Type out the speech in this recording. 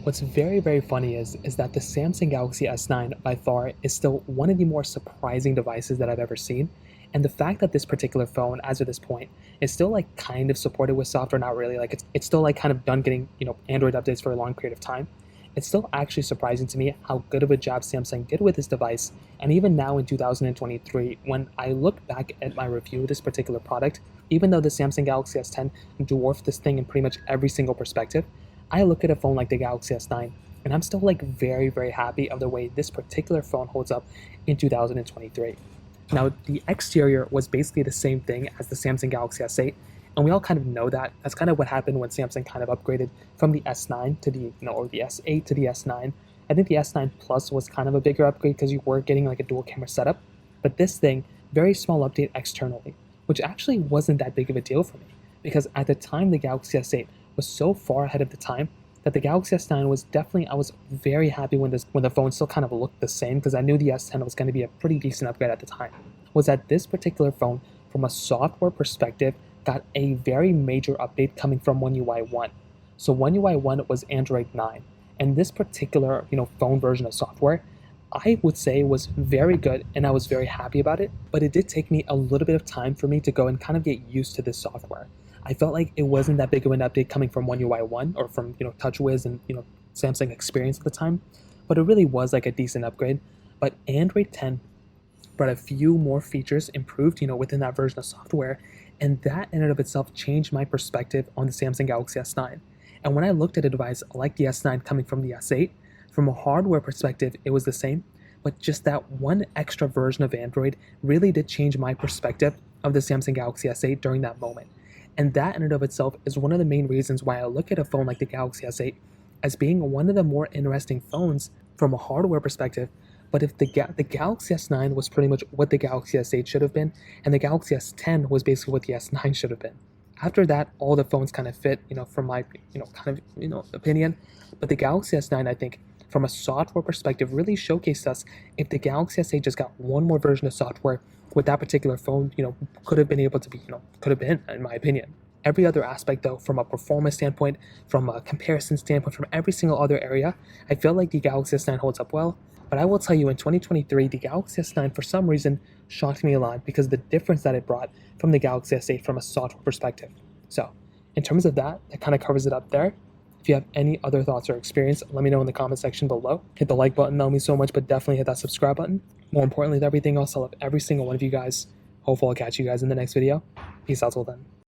What's very funny is that the Samsung Galaxy S9 by far is still one of the more surprising devices that I've ever seen. And the fact that this particular phone, as of this point, is still like kind of supported with software, not really, like it's still like kind of done getting, Android updates for a long period of time. It's still actually surprising to me how good of a job Samsung did with this device. And even now in 2023, when I look back at my review of this particular product, even though the Samsung Galaxy S10 dwarfed this thing in pretty much every single perspective, I look at a phone like the Galaxy S9 and I'm still like very happy of the way this particular phone holds up in 2023. Now, the exterior was basically the same thing as the Samsung Galaxy S8, and we all kind of know that. That's kind of what happened when Samsung kind of upgraded from the S9 to or the S8 to the S9. I think the S9 Plus was kind of a bigger upgrade because you were getting like a dual camera setup, but this thing, very small update externally, which actually wasn't that big of a deal for me because at the time the Galaxy S8 was so far ahead of the time that the Galaxy S9 was definitely, I was very happy when the phone still kind of looked the same because I knew the S10 was going to be a pretty decent upgrade at the time. Was that this particular phone, from a software perspective, got a very major update coming from One UI 1. So One UI 1 was Android 9, and this particular phone version of software, I would say was very good and I was very happy about it, but it did take me a little bit of time for me to go and kind of get used to this software. I felt like it wasn't that big of an update coming from One UI 1 or from TouchWiz and Samsung Experience at the time, but it really was like a decent upgrade. But Android 10 brought a few more features improved within that version of software, and that in and of itself changed my perspective on the Samsung Galaxy S9. And when I looked at a device like the S9 coming from the S8, from a hardware perspective it was the same, but just that one extra version of Android really did change my perspective of the Samsung Galaxy S8 during that moment. And that in and of itself is one of the main reasons why I look at a phone like the Galaxy S8 as being one of the more interesting phones from a hardware perspective. But if the Galaxy S9 was pretty much what the Galaxy S8 should have been, and the Galaxy S10 was basically what the S9 should have been. After that, all the phones kind of fit, from my, opinion. But the Galaxy S9, I think, from a software perspective, really showcased us if the Galaxy S8 just got one more version of software with that particular phone, could have been able to be, could have been, in my opinion. Every other aspect, though, from a performance standpoint, from a comparison standpoint, from every single other area, I feel like the Galaxy S9 holds up well. But I will tell you, in 2023, the Galaxy S9, for some reason, shocked me a lot because of the difference that it brought from the Galaxy S8 from a software perspective. So, in terms of that kind of covers it up there. If you have any other thoughts or experience, let me know in the comment section below. Hit the like button, that means so much, but definitely hit that subscribe button. More importantly than everything else, I love every single one of you guys. Hopefully I'll catch you guys in the next video. Peace out till then.